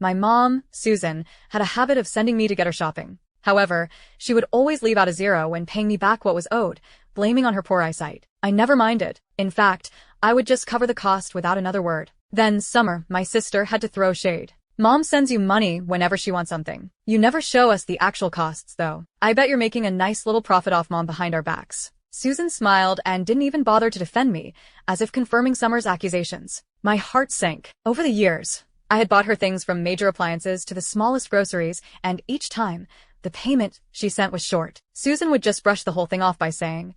My mom, Susan, had a habit of sending me to get her shopping. However, she would always leave out a zero when paying me back what was owed, blaming on her poor eyesight. I never minded. In fact, I would just cover the cost without another word. Then, Summer, my sister, had to throw shade. Mom sends you money whenever she wants something. You never show us the actual costs, though. I bet you're making a nice little profit off Mom behind our backs. Susan smiled and didn't even bother to defend me, as if confirming Summer's accusations. My heart sank. Over the years, I had bought her things from major appliances to the smallest groceries, and each time, the payment she sent was short. Susan would just brush the whole thing off by saying,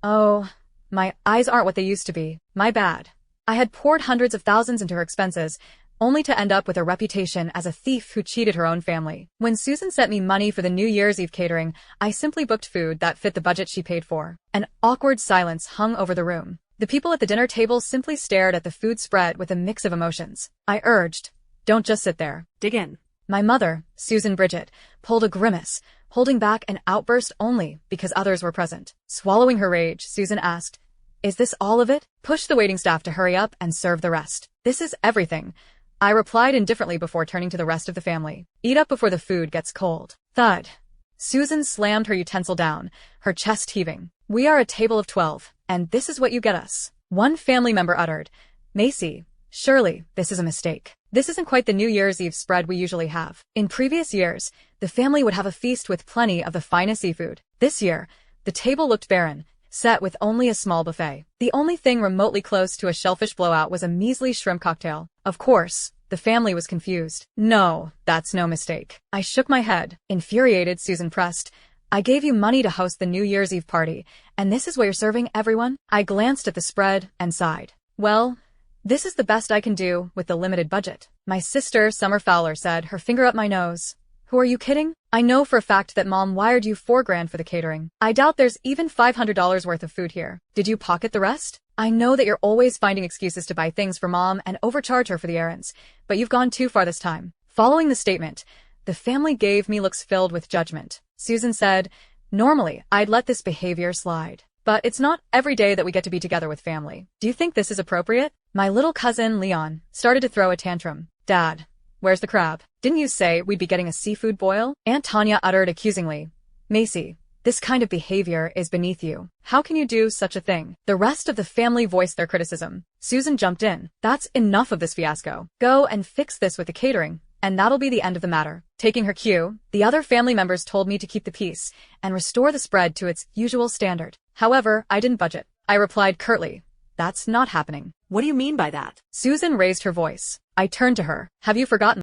"Oh, my eyes aren't what they used to be. My bad." I had poured hundreds of thousands into her expenses, only to end up with a reputation as a thief who cheated her own family. When Susan sent me money for the New Year's Eve catering, I simply booked food that fit the budget she paid for. An awkward silence hung over the room. The people at the dinner table simply stared at the food spread with a mix of emotions. I urged, "Don't just sit there. Dig in." My mother, Susan Bridget, pulled a grimace, holding back an outburst only because others were present. Swallowing her rage, Susan asked, "Is this all of it? Push the waiting staff to hurry up and serve the rest." "This is everything," I replied indifferently before turning to the rest of the family. "Eat up before the food gets cold." Thud. Susan slammed her utensil down, her chest heaving. "We are a table of 12, and this is what you get us." One family member uttered, "Macy, surely this is a mistake. This isn't quite the New Year's Eve spread we usually have." In previous years, the family would have a feast with plenty of the finest seafood. This year, the table looked barren, set with only a small buffet. The only thing remotely close to a shellfish blowout was a measly shrimp cocktail. Of course, the family was confused. "No, that's no mistake." I shook my head. Infuriated, Susan pressed, "I gave you money to host the New Year's Eve party, and this is what you're serving everyone?" I glanced at the spread and sighed. "Well, this is the best I can do with the limited budget." My sister, Summer Fowler, said, her finger up my nose. "Who are you kidding? I know for a fact that Mom wired you $4,000 for the catering. I doubt there's even $500 worth of food here. Did you pocket the rest? I know that you're always finding excuses to buy things for Mom and overcharge her for the errands, but you've gone too far this time." Following the statement, the family gave me looks filled with judgment. Susan said, "Normally, I'd let this behavior slide. But it's not every day that we get to be together with family. Do you think this is appropriate?" My little cousin, Leon, started to throw a tantrum. "Dad, where's the crab? Didn't you say we'd be getting a seafood boil?" Aunt Tanya uttered accusingly, "Macy, this kind of behavior is beneath you. How can you do such a thing?" The rest of the family voiced their criticism. Susan jumped in. "That's enough of this fiasco. Go and fix this with the catering, and that'll be the end of the matter." Taking her cue, the other family members told me to keep the peace and restore the spread to its usual standard. However, I didn't budge it. I replied curtly, "That's not happening." What do you mean by that? Susan raised her voice. I turned to her. "Have you forgotten